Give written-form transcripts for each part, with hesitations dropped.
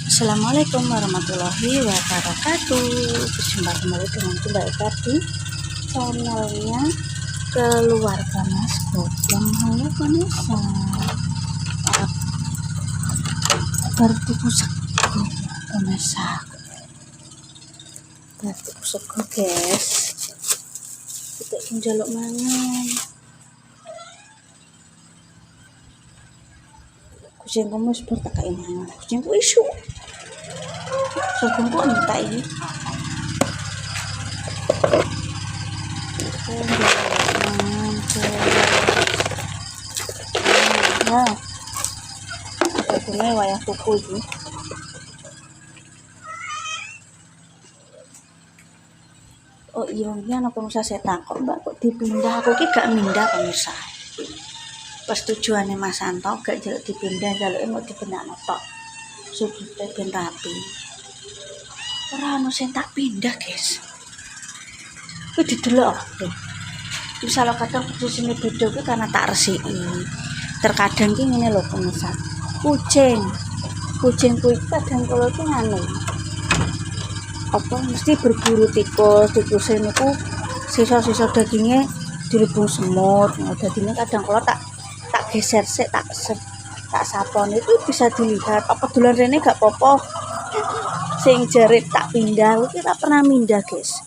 Assalamualaikum warahmatullahi wabarakatuh. Berjumpa kembali dengan Mbak Eka di channelnya Keluarga Mas Bodyam. Halo Vanessa, bertuku sego Vanessa, bertuku sego guys. Kita njaluk mangan. Kucing kamu seperti tak kayak mangan. Kucingku isu. Sokongku entah ini. Nah, ini wayah tuku ini. Oh iya, ini anak pemirsa saya takut mbak kok dipindah. Aku ki gak mindah pemirsa. Pas tujuannya Mas Santo gak jaluk dipindah, jaluknya mau dipindah notok. Sudutnya ben rapi. Ora ono sing tak pindah, guys. Kuwi didelok. Misal kadang posisine beda kuwi karena tak resiki. Terkadang ki ngene lho pemirsa. Kucing kuwi kadang kala ki ngene. Apa mesti berburu tikus niku sisa-sisa dagingnya dilebung semut. Nah, dagingnya kadang kala tak geser sik tak sapon itu bisa dilihat apa dolan rene gak popo. Sing jare tak pindah kuwi tak pernah mindah guys.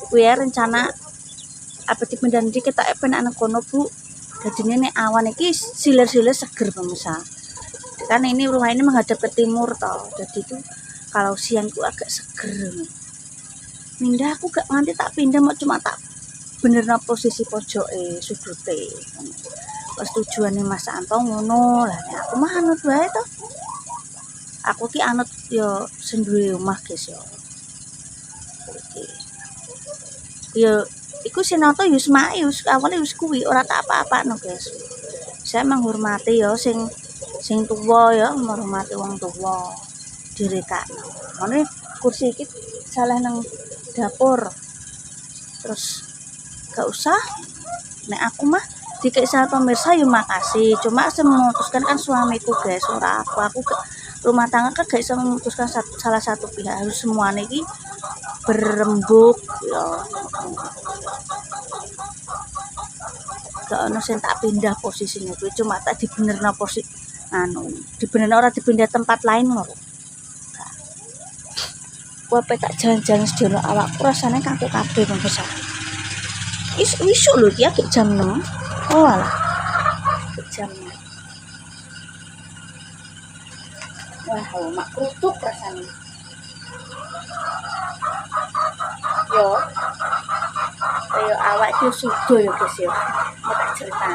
Kuwi rencana apa dipindah iki tak ben anak kono Bu. Dadine nek awan iki siler-siler seger pemirsa. Kan ini rumah ini menghadap ke timur toh. Jadi itu kalau siang ku agak seger. Mindah aku gak nganti tak pindah mau cuma tak benerna posisi pojoke sudute. Pas tujuane Mas Santo ngono lah aku mah anut wae toh. Aku ki anut yo sendiri omah guys yo. Yo iku sinoto yo semake awale wis kuwi ora tak apa-apano guys. Saya menghormati yo sing tuwa ya, menghormati wong tuwa. Direkakno. Mane kursi iki salah nang dapur. Terus gak usah nek aku mah dikek sama pemirsa yo makasih. Cuma saya memutuskan kan suamiku guys, ora aku rumah tangga kan gak bisa memutuskan salah satu pihak, harus semuanya ini berembuk ya. Gak ono sing tak pindah posisinya kuwi cuma tak dibenerna posisi dibenerna ora dipindah tempat lain lho. Kuwi tak jalan-jalan sedono awakku rasane kaku kabeh pemirsa. Isuk lho iki agak jam 6. Oh alah. Jam 6. Wah, mak kerutuk rasanya. Yo. Ayo awak itu sudo ya guys ya. Mau tak cerita.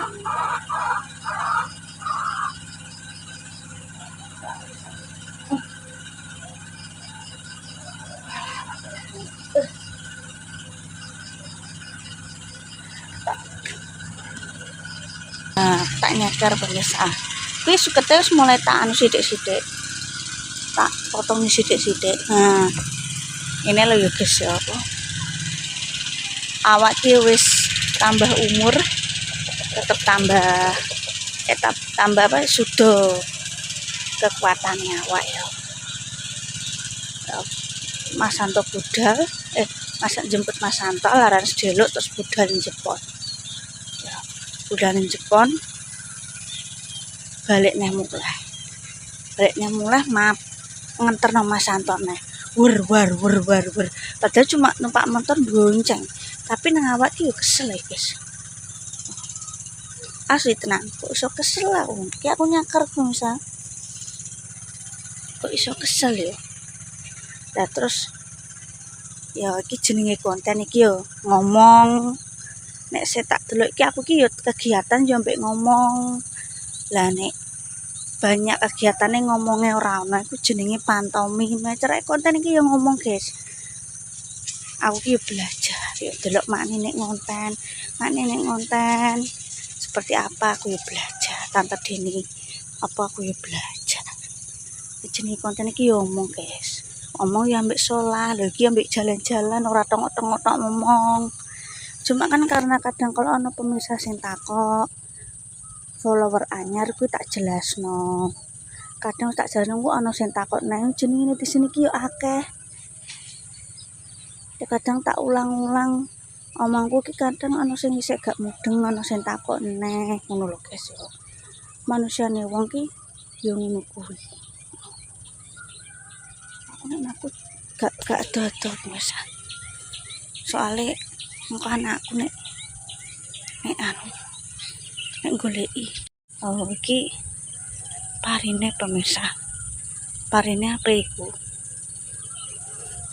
Nah, tak nyakar pemirsa. Kuwi sukete wis mulai tak anu sithik-sithik. Tak potong sithik-sithik. Nah, ini lho ya guys ya apa. Awak ki wis tambah umur tetap tambah apa sudah kekuatannya awak ya. Mas Santo budal jemput Mas Santo laran sedelok terus budal jepon. Ya, budal jepon balik neh mulai maaf nganterno Mas Santo neh wur. Padahal cuma numpak motor gonceng, tapi nang awak ki yo kesel ya guys. Asli tenang, kok iso kesel aku. Ki aku nyakar misal. Kok iso kesel ya? Lah terus ya iki jenenge konten iki yo ngomong. Nek saya tak delok iki aku ki yo kegiatan yo mbek ngomong. Lah nek banyak kegiatannya ngomongnya orang itu jenenge pantomime. Cara konten iki yang ngomong guys. Aku ki belajar yuk delok makne nek ngonten seperti apa aku belajar. Tante Deni apa aku belajar. Jenenge konten iki ngomong guys. Ngomong ya ambek sholat, lho iki ambek jalan-jalan ora tengok-tengok ngomong. Cuma kan karena kadang kalau ana pemirsa sing takok follower anyar kuwi tak jelasno. kadang tak jarang kok ana sing takon nang jenenge di sini ki yo akeh. Ya kadang tak ulang-ulang omongku ki kadang ana sing isih gak mudeng, ana sing takon neh ngono lho guys yo. Manusiane wong ki yo ngono kuwi. Aku gak dodot Mas. Soale engko anakku nek goleki. Oh iki parine pemirsa. Parine apa iku?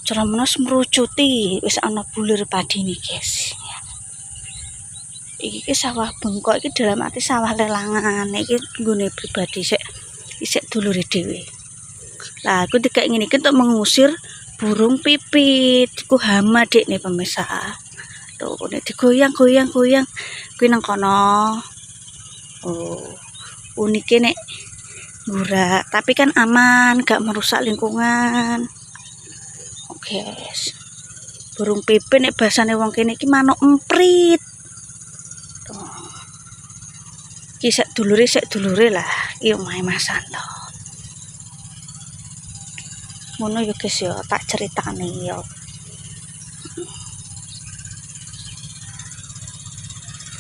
Cermenos merucuti wis ana bulir padine guys. Iki sawah bengkok iki dalam arti sawah lelangan. Iki nggone pribadi isik dulure dhewe. Lah aku dikek ngene iki untuk mengusir burung pipit. Iku hama dik nih pemirsa. Tuh nek digoyang-goyang kuwi nang kono. Oh, unike nek gurak, tapi kan aman, gak merusak lingkungan. Oke, guys. Burung pipit nek bahasane wong kene iki manuk emprit. Tuh. Iki sek dulure lah, iki omahe Mas Santo. Ngono ya guys ya, tak ceritane ya.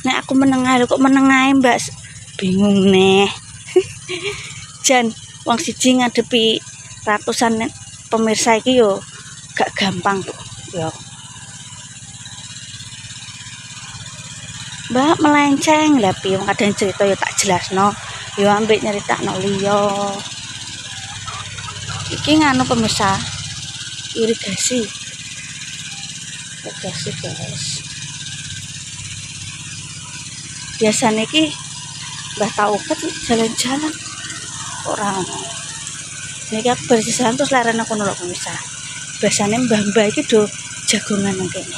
Nek aku menengah kok menengahe Mbak, bingung nih. Jan wong siji ngadepi ratusan pemirsa iki yo gak gampang tuh yo. Mbak melenceng lah piye wong kadang cerita yo tak jelasno yo ambek nyeritakno liya. Iki nganu pemirsa irigasi guys. Biasanya ki Mbah Tauket jalan-jalan orang ini aku berjalan terus larang aku nolak pemirsa. Biasanya mbah-mbah itu do jagongan nang kene.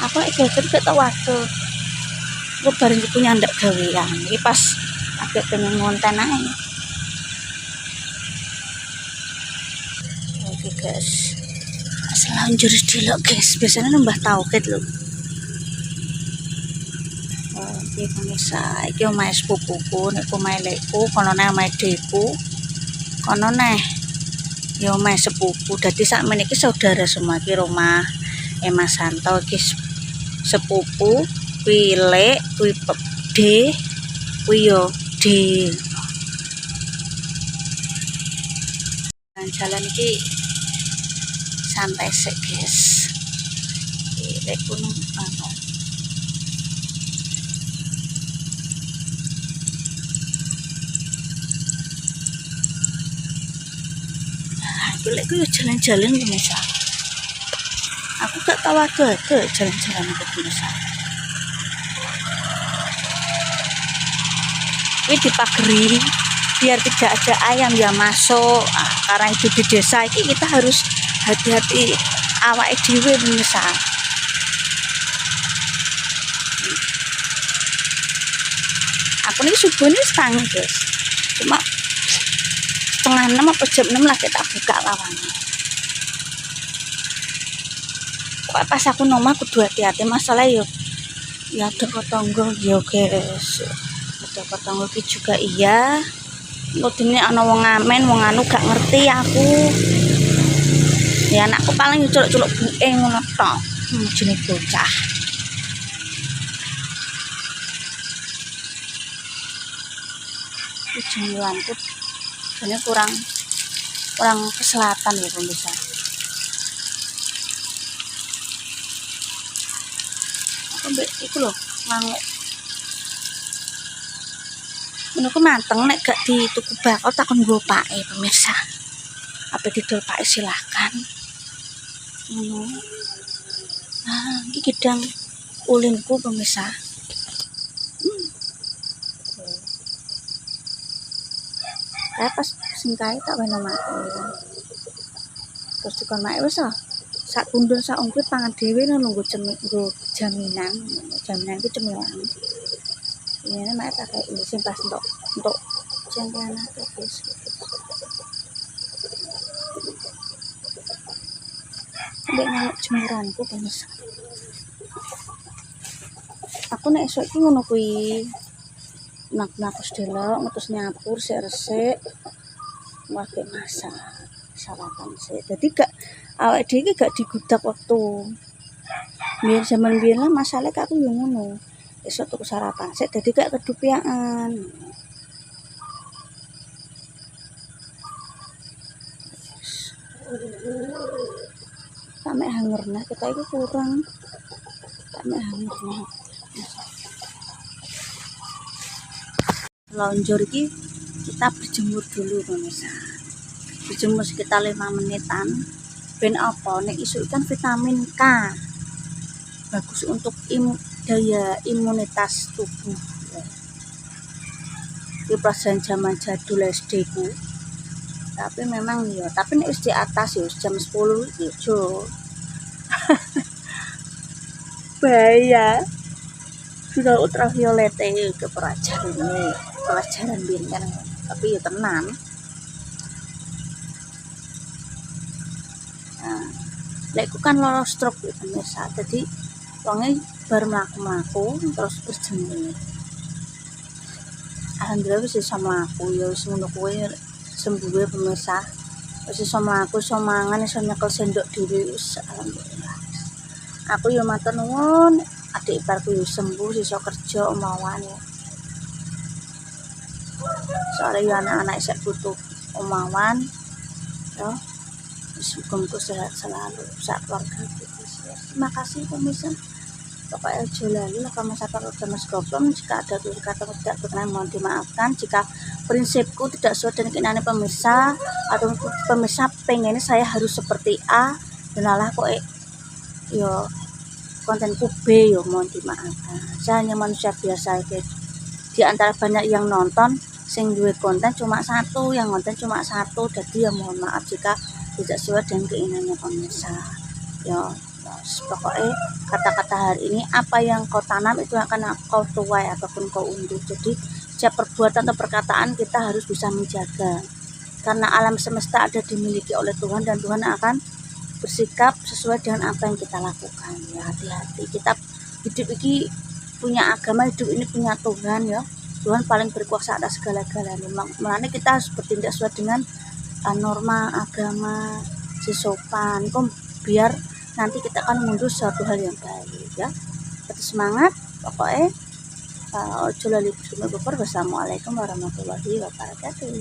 Aku jajan gak tau waktu. Aku bareng iku nyandak gawean. Iki pas agak pengen ngonten ae. Oke guys. Selanjur delok guys, biasanya Mbah Tauket lho. Iki pemirsa, iki omahe sepupuku, nek omahe lekku, kono neh omahe deku. Kono neh ya omahe sepupu. Dadi sakmene iki saudara semua iki rumah Mas Santo iki sepupu, kuwi lek, kuwi D, kuwi yo D. Jalan iki santai sih guys. Lek gunung anu. Nah, iki lek jalan-jalan pemirsa. Aku gak tahu ada jalan-jalan ke pemirsa. Ini dipageri biar tidak ada ayam yang masuk. Nah, karena itu di desa ini kita harus hati-hati awake dhewe pemirsa. Aku ini subuh ini setengah guys, cuma setengah 6 apa jam 6 lah kita buka lawannya. Pokoknya pas aku nomah kudu hati-hati masalah yuk ya ada potonggo ya guys, ada potonggo juga iya. Ini ana wong ngamen wong anu gak ngerti aku ya, anakku paling culuk-culuk buke ngono tok. Jenenge bocah. Jumlahku sebenarnya kurang ke selatan ya pemirsa. Aku iku lho nganguk. Menurutku manteng nek gak dituku bakal takon nggo pake pemirsa. Apa didol pake silahkan. Ah, iki gedang ulinku pemirsa. Pas singkai tak weno mak. Terus dikon mak wis ah. Sak kundul sak ungkit pangan dhewe nunggu jaminan. Jaminan ku cemilan. Ini mak tak kayak ini sing pas untuk jaminan terus. Mbek nang jemuranku pemirsa. aku nek esuk iki ngono kuwi. Nak wis delok ngutus nyampur sik resik. Wae masak sarapan sik. Dadi gak awake dhewe iki gak digudak wektu. Biyen zaman biyen lah masalahe aku yo ngono. Esuk tuku sarapan sik dadi gak kedupiakan. Sampe hanger nah kita itu kurang. Sampe hanger nah. Lonjor iki kita berjemur dulu pemirsa. Berjemur sekitar 5 menitan. Ben apa? Nek isu kan vitamin K. Bagus untuk daya imunitas tubuh. Ini pelajaran zaman jadul SD ku. Tapi memang ya, tapi nek wis di atas ya jam 10 itu. Bahaya. Sudah ultraviolet ke pelajaran biyen kan. Tapi ya tenang. Nah, lekku kan lara stroke ya pemirsa. Jadi wonge bar mlaku-mlaku terus berjemur. Alhamdulillah wis iso mlaku ya wis ngono kuwi sembuhe pemirsa. Wis iso mlaku, iso mangan, iso nyekel sendok dhewe wis alhamdulillah. Aku ya matur nuwun, adik iparku ya sembuh iso kerja omawan ya. Soalnya ya anak-anak isek butuh omawan. Ya. Muga-muga sehat selalu sak keluarga kita. Terima kasih pemirsa. Pokoknya aja lalu lah kamu sapa Mas Gopom. Jika ada kata tidak berkenan mohon dimaafkan. Jika prinsipku tidak sesuai dengan keinginan pemirsa atau pemirsa pengennya saya harus seperti A dan alah kok yo kontenku B yo mohon dimaafkan. Saya hanya manusia biasa di antara banyak yang nonton sing duwe konten cuma satu, yang nonton cuma satu. Jadi ya mohon maaf jika tidak sesuai dengan keinginannya pemirsa. Ya, pokoknya kata-kata hari ini apa yang kau tanam itu akan kau tuai ataupun kau unduh. Jadi setiap perbuatan atau perkataan kita harus bisa menjaga. Karena alam semesta ada dimiliki oleh Tuhan dan Tuhan akan bersikap sesuai dengan apa yang kita lakukan. Ya hati-hati. Kita hidup ini punya agama, hidup ini punya Tuhan ya. Tuhan paling berkuasa atas segala-galanya. Makanya kita harus bertindak sesuai dengan norma agama sesopan. Biar nanti kita akan menuju suatu hal yang baik ya. Tetap semangat pokoknya. Ojo lali bersama. Wassalamualaikum warahmatullahi wabarakatuh.